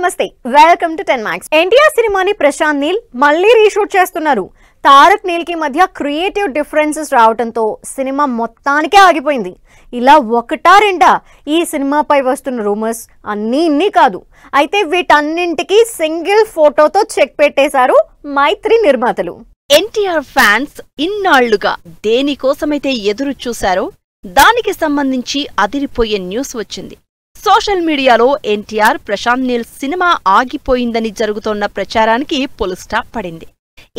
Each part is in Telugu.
నమస్తే వెల్కమ్ టు 10 Max. ఎన్టీఆర్ సినిమాని ప్రశాంత్ నీల్ మళ్ళీ రీషూట్ చేస్తున్నారు. తారక్ నీల్ కి మధ్య క్రియేటివ్ డిఫరెన్సెస్ రావడంతో సినిమా మొత్తానికే ఆగిపోయింది. ఇలా ఒకటా రెండా ఈ సినిమాపై వస్తున్న రూమర్స్ అన్నీ కాదు. అయితే వీటన్నింటికి సింగిల్ ఫోటోతో చెక్ పెట్టేశారు మైత్రి నిర్మాతలు. ఎన్టీఆర్ ఫ్యాన్స్ ఇన్నాళ్లుగా దేనికోసమైతే ఎదురు చూశారో దానికి సంబంధించి అదిరిపోయే న్యూస్ వచ్చింది. సోషల్ మీడియాలో ఎన్టీఆర్ ప్రశాంత్ నీల్ సినిమా ఆగిపోయిందని జరుగుతోన్న ప్రచారానికి ఫుల్ స్టాప్ పడింది.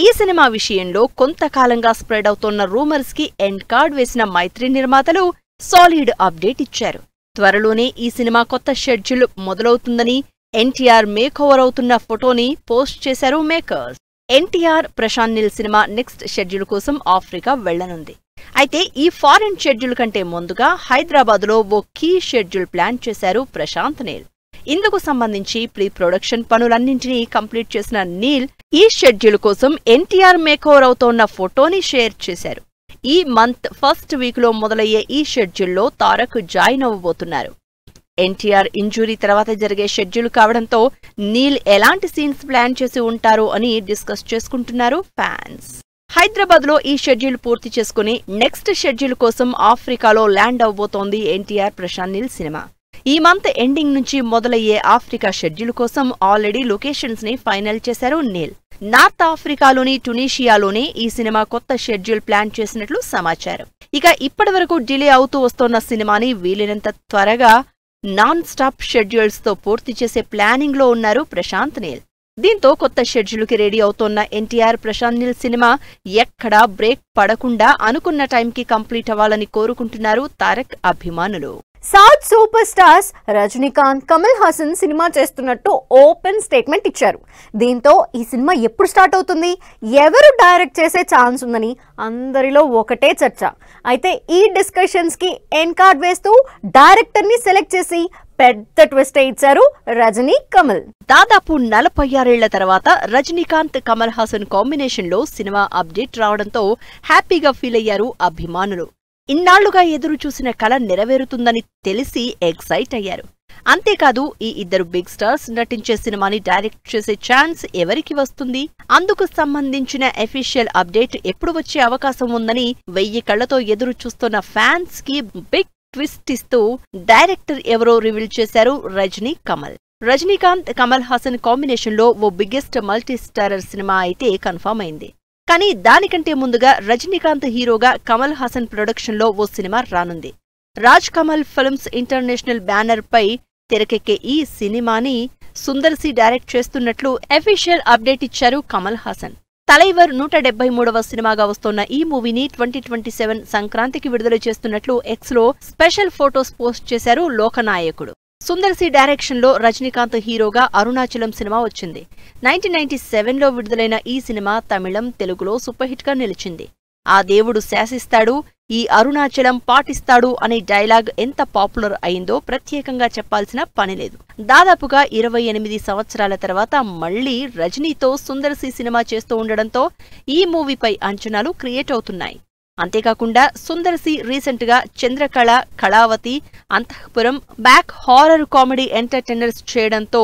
ఈ సినిమా విషయంలో కొంతకాలంగా స్ప్రెడ్ అవుతోన్న రూమర్స్ కి ఎండ్ కార్డ్ వేసిన మైత్రి నిర్మాతలు సాలిడ్ అప్డేట్ ఇచ్చారు. త్వరలోనే ఈ సినిమా కొత్త షెడ్యూల్ మొదలవుతుందని ఎన్టీఆర్ మేకోవర్ అవుతున్న ఫోటోని పోస్ట్ చేశారు makers. NTR Prashanth Neel cinema next schedule కోసం ఆఫ్రికా వెళ్లనుంది. అయితే ఈ ఫారెన్ షెడ్యూల్ కంటే ముందుగా హైదరాబాద్లో ఓ కీ షెడ్యూల్ ప్లాన్ చేశారు ప్రశాంత్ నీల్. ఇందుకు సంబంధించి ప్రీ ప్రొడక్షన్ పనులన్నింటినీ కంప్లీట్ చేసిన నీల్ ఈ షెడ్యూల్ కోసం ఎన్టీఆర్ మేకోవర్ అవుతోన్న ఫోటోని షేర్ చేశారు. ఈ మంత్ ఫస్ట్ వీక్ లో మొదలయ్యే ఈ షెడ్యూల్లో తారక్ జాయిన్ అవ్వబోతున్నారు. ఎన్టీఆర్ ఇంజురీ తర్వాత జరిగే షెడ్యూల్ కావడంతో నీల్ ఎలాంటి సీన్స్ ప్లాన్ చేసి ఉంటారో అని డిస్కస్ చేసుకుంటున్నారు ఫ్యాన్స్. హైదరాబాద్లో ఈ షెడ్యూల్ పూర్తి చేసుకుని నెక్స్ట్ షెడ్యూల్ కోసం ఆఫ్రికాలో ల్యాండ్ అవబోతోంది ఎన్టీఆర్ ప్రశాంత్ నీల్ సినిమా. ఈ మంత్ ఎండింగ్ నుంచి మొదలయ్యే ఆఫ్రికా షెడ్యూల్ కోసం ఆల్రెడీ లొకేషన్స్ ని ఫైనల్ చేశారు నీల్. నార్త్ ఆఫ్రికాలోని టునీషియాలోనే ఈ సినిమా కొత్త షెడ్యూల్ ప్లాన్ చేసినట్లు సమాచారం. ఇక ఇప్పటివరకు డిలే అవుతూ వస్తోన్న సినిమాని వీలైనంత త్వరగా నాన్ స్టాప్ షెడ్యూల్స్ తో పూర్తి చేసే ప్లానింగ్ లో ఉన్నారు ప్రశాంత్ నీల్. దీంతో కొత్త షెడ్యూల్ కి రెడీ అవుతోన్న ఎన్టీఆర్ ప్రశాంత్ నీల్ సినిమా ఎక్కడా బ్రేక్ పడకుండా అనుకున్న టైంకి కంప్లీట్ అవ్వాలని కోరుకుంటున్నారు తారక్ అభిమానులు. South super stars Rajinikanth, Kamal Haasan cinema చేస్తున్నట్టు ఓపెన్ స్టేట్మెంట్ ఇచ్చారు. దీంతో ఈ సినిమా ఎప్పుడు స్టార్ట్ అవుతుంది, ఎవరు డైరెక్ట్ చేసే ఛాన్స్ ఉందని అందరిలో ఒకటే చర్చ. అయితే ఈ డిస్కషన్స్ కి ఎండ్ కార్డ్ వేస్తూ డైరెక్టర్ ని సెలెక్ట్ చేసి పెద్ద ట్విస్ట్ ఇచ్చారు రజనీ కమల్. దాదాపు 46 ఏళ్ల తర్వాత రజనీకాంత్ కమల్ హాసన్ కాంబినేషన్ లో సినిమా అప్డేట్ రావడంతో హ్యాపీగా ఫీల్ అయ్యారు అభిమానులు. ఇన్నాళ్లుగా ఎదురు చూసిన కల నెరవేరుతుందని తెలిసి ఎక్సైట్ అయ్యారు. అంతేకాదు ఈ ఇద్దరు బిగ్ స్టార్స్ నటించే సినిమాని డైరెక్ట్ చేసే ఛాన్స్ ఎవరికి వస్తుంది, అందుకు సంబంధించిన అఫీషియల్ అప్డేట్ ఎప్పుడు వచ్చే అవకాశం ఉందని 1000 కళ్లతో ఎదురు చూస్తున్న ఫ్యాన్స్ కి బిగ్ ట్విస్ట్ ఇస్తూ డైరెక్టర్ ఎవరో రివీల్ చేశారు రజనీ కమల్. రజనీకాంత్ కమల్ హాసన్ కాంబినేషన్ లో ఓ బిగ్గెస్ట్ మల్టీ స్టారర్ సినిమా అయితే కన్ఫర్మ్ అయింది. కానీ దానికంటే ముందుగా రజనీకాంత్ హీరోగా కమల్ హాసన్ ప్రొడక్షన్ లో ఓ సినిమా రానుంది. Raj Kamal films international banner పై తెరకెక్కే ఈ సినిమాని సుందర్ సి డైరెక్ట్ చేస్తున్నట్లు అఫీషియల్ అప్డేట్ ఇచ్చారు కమల్ హాసన్. తలైవర్ 173వ సినిమాగా వస్తోన్న ఈ మూవీని 2027 సంక్రాంతికి విడుదల చేస్తున్నట్లు ఎక్స్ లో స్పెషల్ ఫోటోస్ పోస్ట్ చేశారు లోకనాయకుడు. సుందర్ సి డైరెక్షన్ లో రజనీకాంత్ హీరోగా అరుణాచలం సినిమా వచ్చింది. 1997లో విడుదలైన ఈ సినిమా తమిళం, తెలుగులో సూపర్ హిట్ గా నిలిచింది. ఆ దేవుడు శాసిస్తాడు, ఈ అరుణాచలం పాటిస్తాడు అనే డైలాగ్ ఎంత పాపులర్ అయిందో ప్రత్యేకంగా చెప్పాల్సిన పనిలేదు. దాదాపుగా 28 సంవత్సరాల తర్వాత మళ్లీ రజనీతో సుందర్ సి సినిమా చేస్తూ ఉండడంతో ఈ మూవీపై అంచనాలు క్రియేట్ అవుతున్నాయి. అంతేకాకుండా సుందర్ సి రీసెంట్ గా Chandrakala, Kalavathi, Anthahpuram back horror comedy entertainers చేయడంతో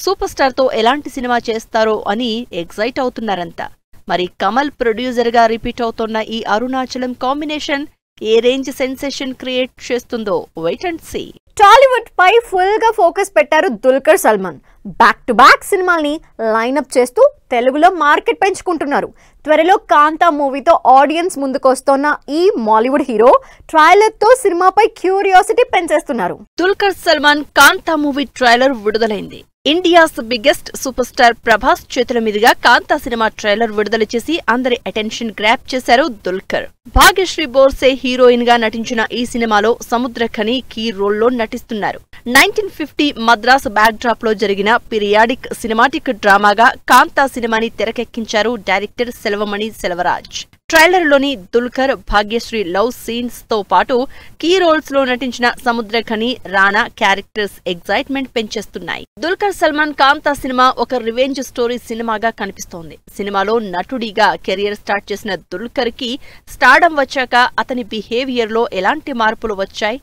సూపర్ స్టార్ తో ఎలాంటి సినిమా చేస్తారో అని ఎక్సైట్ అవుతున్నారంతా. మరి కమల్ ప్రొడ్యూసర్ గా రిపీట్ అవుతోన్న ఈ అరుణాచలం కాంబినేషన్ ఏ రేంజ్ సెన్సేషన్ క్రియేట్ చేస్తుందో వెయిట్ అండ్ సీ. టాలీవుడ్ పై ఫుల్ గా ఫోకస్ పెట్టారు Dulquer Salmaan. Back to back సినిమాల్ని లైనప్ చేస్తూ తెలుగులో మార్కెట్ పెంచుకుంటున్నారు. త్వరలో కాంతా మూవీతో ఆడియన్స్ ముందుకు వస్తోన్న ఈ మాలీవుడ్ హీరో ట్రైలర్ తో సినిమాపై క్యూరియాసిటీ పెంచేస్తున్నారు. దుల్కర్ సల్మాన్ కాంతా మూవీ ట్రైలర్ విడుదలైంది. India's biggest super star Prabhas చేతుల మీదుగా కాంతా సినిమా ట్రైలర్ విడుదల చేసి అందరి అటెన్షన్ గ్రాప్ చేశారు దుల్కర్. భాగ్యశ్రీ బోర్సే హీరోయిన్ గా నటించిన ఈ సినిమాలో సముద్రఖని కీ రోల్లో నటిస్తున్నారు. 1950 మద్రాస్ బ్యాక్ డ్రాప్ లో జరిగిన పీరియాడిక్ సినిమాటిక్ డ్రామాగా కాంతా సినిమాని తెరకెక్కించారు డైరెక్టర్ సెల్వమణి సెల్వరాజ్. ట్రైలర్లోని దుల్కర్, భాగ్యశ్రీ లవ్ సీన్స్ తో పాటు కీ రోల్స్ లో నటించిన సముద్రఖని, రాణా క్యారెక్టర్స్ ఎగ్జైట్మెంట్ పెంచేస్తున్నాయి. దుల్కర్ సల్మాన్ కాంతా సినిమా ఒక రివెంజ్ స్టోరీ సినిమాగా కనిపిస్తోంది. సినిమాలో నటుడిగా కెరియర్ స్టార్ట్ చేసిన దుల్కర్ కి స్టార్డమ్ వచ్చాక అతని బిహేవియర్ లో ఎలాంటి మార్పులు వచ్చాయి,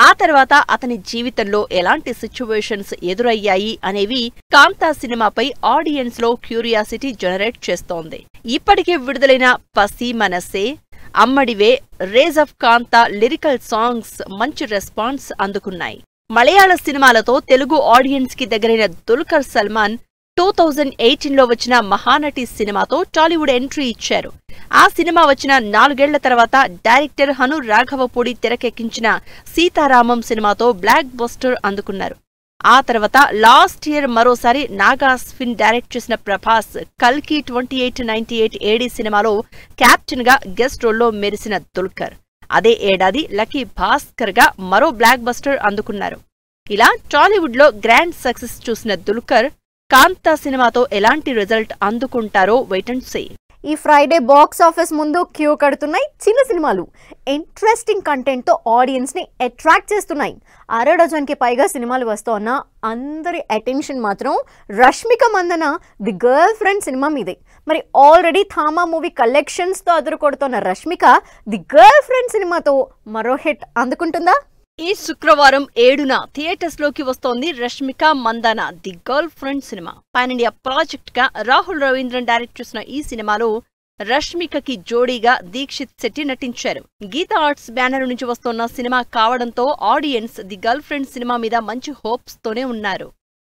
ఆ తర్వాత అతని జీవితంలో ఎలాంటి సిచ్యువేషన్స్ ఎదురయ్యాయి అనేవి కాంతా సినిమాపై ఆడియన్స్ లో క్యూరియాసిటీ జనరేట్ చేస్తోంది. ఇప్పటికే విడుదలైన పసి మనసే, అమ్మడివే, rage of Kaantha lyrical songs మంచి రెస్పాన్స్ అందుకున్నాయి. మలయాళ సినిమాలతో తెలుగు ఆడియన్స్ కి దగ్గరైన దుల్కర్ సల్మాన్ 2018లో వచ్చిన మహానటి సినిమాతో టాలీవుడ్ ఎంట్రీ ఇచ్చారు. ఆ సినిమా వచ్చిన 4 ఏళ్ల తర్వాత డైరెక్టర్ హను రాఘవపూడి తెరకెక్కించిన సీతారామం సినిమాతో బ్లాక్ బస్టర్ అందుకున్నారు. ఆ తర్వాత లాస్ట్ ఇయర్ మరోసారి నాగా అశ్విన్ డైరెక్ట్ చేసిన ప్రభాస్ కల్కి 2898 ఏడీ సినిమాలో కెప్టెన్ గా గెస్ట్ రోల్లో మెరిసిన దుల్కర్ అదే ఏడాది లక్కీ భాస్కర్ గా మరో బ్లాక్ బస్టర్ అందుకున్నారు. ఇలా టాలీవుడ్ లో గ్రాండ్ సక్సెస్ చూసిన దుల్కర్ కాంతా సినిమాతో ఎలాంటి రిజల్ట్ అందుకుంటారో వెయిట్ అండ్ సీ. ఈ ఫ్రైడే బాక్స్ ఆఫీస్ ముందు క్యూ కడుతున్నాయి చిన్న సినిమాలు. ఇంట్రెస్టింగ్ కంటెంట్ తో ఆడియన్స్ ని అట్రాక్ట్ చేస్తున్నాయి. 6 డజన్కి పైగా సినిమాలు వస్తున్న అందరి అటెన్షన్ మాత్రం Rashmika Mandanna the girlfriend cinema మీదే. మరి ఆల్రెడీ థామా మూవీ కలెక్షన్స్ తో అదురుకొడుతున్న రష్మిక ది గర్ల్ ఫ్రెండ్ సినిమాతో మరో హిట్ అందుకుంటుందా? ఈ శుక్రవారం 7న థియేటర్స్ లోకి వస్తోంది Rashmika Mandanna the girlfriend cinema. Pan India project గా రాహుల్ రవీంద్రన్ డైరెక్ట్ చేసిన ఈ సినిమాలో రష్మికకి జోడీగా దీక్షిత్ శెట్టి నటించారు. గీతా ఆర్ట్స్ బ్యానర్ నుంచి వస్తోన్న సినిమా కావడంతో audience the girlfriend cinema మీద మంచి హోప్స్ తోనే ఉన్నారు.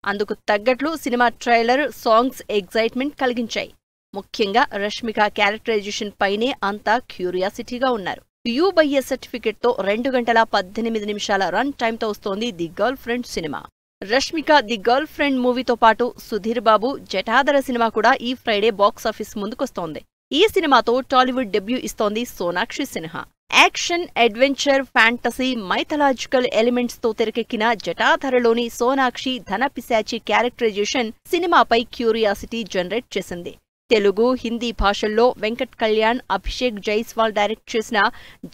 అందుకు తగ్గట్లు సినిమా ట్రైలర్, సాంగ్స్ ఎగ్జైట్మెంట్ కలిగించాయి. ముఖ్యంగా రష్మిక క్యారెక్టరైజేషన్ పైనే అంతా క్యూరియాసిటీగా ఉన్నారు. UBA సర్టిఫికెట్ తో 2 గంటల 18 నిమిషాల రన్ టైమ్ తో వస్తోంది the girlfriend cinema. Rashmika the girl friend మూవీతో పాటు సుధీర్ బాబు, జటాధర సినిమా కూడా ఈ ఫ్రైడే బాక్స్ ఆఫీస్ ముందుకొస్తోంది. ఈ సినిమాతో టాలీవుడ్ డెబ్యూ ఇస్తోంది Sonakshi Sinha. Action, adventure, fantasy, mythological elements తో తెరకెక్కిన జటాధరలోని సోనాక్షి ధనపిశాచి క్యారెక్టరైజేషన్ సినిమాపై క్యూరియాసిటీ జనరేట్ చేసింది. తెలుగు, హిందీ భాషల్లో వెంకట్ కళ్యాణ్, అభిషేక్ జైస్వాల్ డైరెక్ట్ చేసిన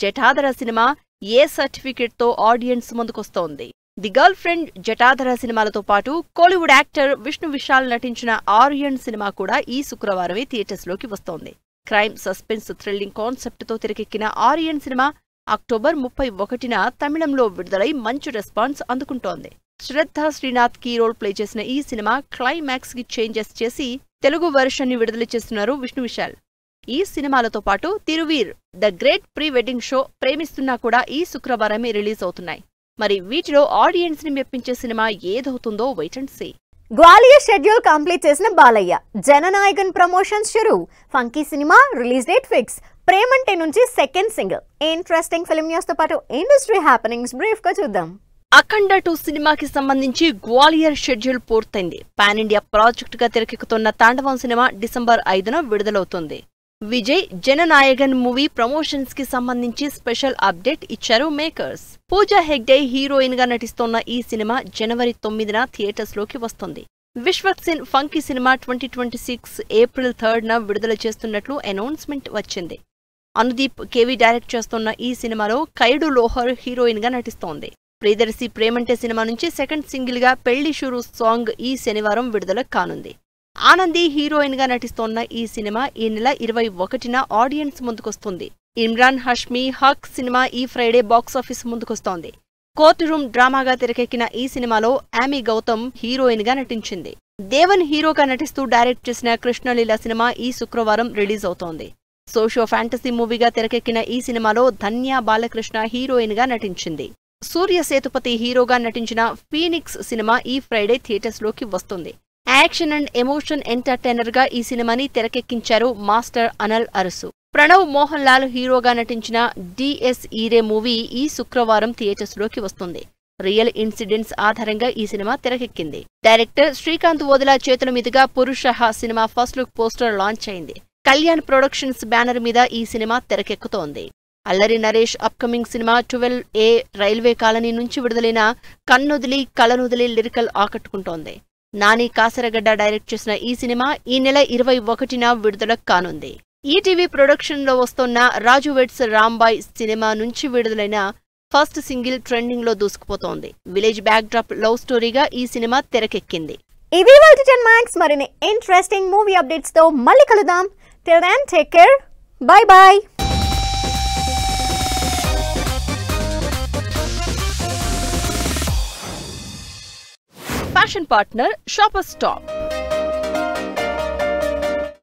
జటాధర సినిమా ఏ సర్టిఫికెట్ తో audience ముందుకొస్తోంది. The girl friend, Jatadhara సినిమాలతో పాటు కోలీవుడ్ యాక్టర్ విష్ణు విశాల్ నటించిన ఆర్యన్ సినిమా కూడా ఈ శుక్రవారమే థియేటర్స్ లోకి వస్తోంది. క్రైమ్, సస్పెన్స్, థ్రిల్లింగ్ కాన్సెప్ట్ తో తెరకెక్కిన ఆర్యన్ సినిమా అక్టోబర్ 31న తమిళంలో విడుదలై మంచి రెస్పాన్స్ అందుకుంటోంది. శ్రద్ధ శ్రీనాథ్ కీ రోల్ ప్లే చేసిన ఈ సినిమా క్లైమాక్స్ కి చేంజెస్ చేసి తెలుగు వెర్షన్ ని విడుదల చేస్తున్నారు విష్ణు విశాల్. ఈ సినిమాలతో పాటు Thiruveer, the great pre wedding show, ప్రేమిస్తున్నా కూడా ఈ శుక్రవారమే రిలీజ్ అవుతున్నాయి. మరి వీటిలో ఆడియన్స్ ని మెప్పించే సినిమా ఏదవుతుందో wait and see. Gwalior schedule complete చేసిన బాలయ్య, జననాయకన్ ప్రమోషన్స్ షురు, funky cinema release date fix, Premante నుంచి second single. Interesting film news తో పాటు ఇండస్ట్రీ హ్యాపెనింగ్స్ బ్రీఫ్ గా చూద్దాం. అఖండ 2 సినిమాకి సంబంధించి గ్వాలియర్ షెడ్యూల్ పూర్తయింది. పాన్ ఇండియా ప్రాజెక్ట్ గా తెరకెక్కుతున్న తాండవం సినిమా డిసెంబర్ 5న విడుదలవుతుంది. విజయ్ జననాయకన్ మూవీ ప్రమోషన్స్ కి సంబంధించి స్పెషల్ అప్డేట్ ఇచ్చారు మేకర్స్. పూజా హెగ్డే హీరోయిన్ గా నటిస్తోన్న ఈ సినిమా జనవరి 9న థియేటర్స్ లోకి వస్తుంది. Vishwak Sen funky cinema 2026 April 3న విడుదల చేస్తున్నట్లు అనౌన్స్మెంట్ వచ్చింది. అనుదీప్ కేవి డైరెక్ట్ చేస్తున్న ఈ సినిమాలో కైడు లోహర్ హీరోయిన్ గా నటిస్తోంది. ప్రియదర్శి ప్రేమంటే సినిమా నుంచి సెకండ్ సింగిల్ గా పెళ్లి షురు సాంగ్ ఈ శనివారం విడుదల కానుంది. ఆనంది హీరోయిన్ గా నటిస్తోన్న ఈ సినిమా ఈ నెల 21న ఆడియన్స్ ముందుకొస్తుంది. ఇమ్రాన్ హష్మీ హక్ సినిమా ఈ ఫ్రైడే బాక్సాఫీస్ ముందుకొస్తోంది. కోర్ట్ రూమ్ డ్రామాగా తెరకెక్కిన ఈ సినిమాలో ఆమీ గౌతమ్ హీరోయిన్ గా నటించింది. దేవన్ హీరోగా నటిస్తూ డైరెక్ట్ చేసిన కృష్ణలీల సినిమా ఈ శుక్రవారం రిలీజ్ అవుతోంది. సోషో ఫ్యాంటసీ మూవీగా తెరకెక్కిన ఈ సినిమాలో ధన్య బాలకృష్ణ హీరోయిన్ గా నటించింది. సూర్య సేతుపతి హీరోగా నటించిన ఫీనిక్స్ సినిమా ఈ ఫ్రైడే థియేటర్స్ లోకి వస్తుంది. యాక్షన్ అండ్ ఎమోషన్ ఎంటర్టైనర్ గా ఈ సినిమాని తెరకెక్కించారు మాస్టర్ అనల్ అరసు. ప్రణవ్ మోహన్ లాల్ హీరోగా నటించిన డిఎస్ ఈరే మూవీ ఈ శుక్రవారం థియేటర్స్ లోకి వస్తుంది. రియల్ ఇన్సిడెంట్స్ ఆధారంగా ఈ సినిమా తెరకెక్కింది. డైరెక్టర్ శ్రీకాంత్ వదిలా చేతుల మీదుగా Purushaha cinema first look poster launch అయింది. కళ్యాణ్ ప్రొడక్షన్స్ బ్యానర్ మీద ఈ సినిమా తెరకెక్కుతోంది. Allari Naresh upcoming cinema 12A railway colony నుంచి విడుదలైన కన్నొదిలి కలనొదిలి లిరికల్ ఆకట్టుకుంటోంది. నాని కాసరగడ్డ డైరెక్ట్ చేసిన ఈ సినిమా ఈ నెల 21న విడుదల కానుంది. ఈటీవీ ప్రొడక్షన్ లో వస్తున్న రాజు వెడ్స్ రాంబాయ్ సినిమా నుంచి విడుదలైన ఫస్ట్ సింగిల్ ట్రెండింగ్ లో దూసుకుపోతోంది. విలేజ్ బ్యాక్ డ్రాప్ లవ్ స్టోరీగా ఈ సినిమా తెరకెక్కింది. ఇది వాళ్ళ 10 Max మరిన్ని ఇంట్రెస్టింగ్ మూవీ అప్డేట్స్ తో మళ్ళీ కలుద్దాం. Till then take care. Bye bye. Fashion partner shopper stop.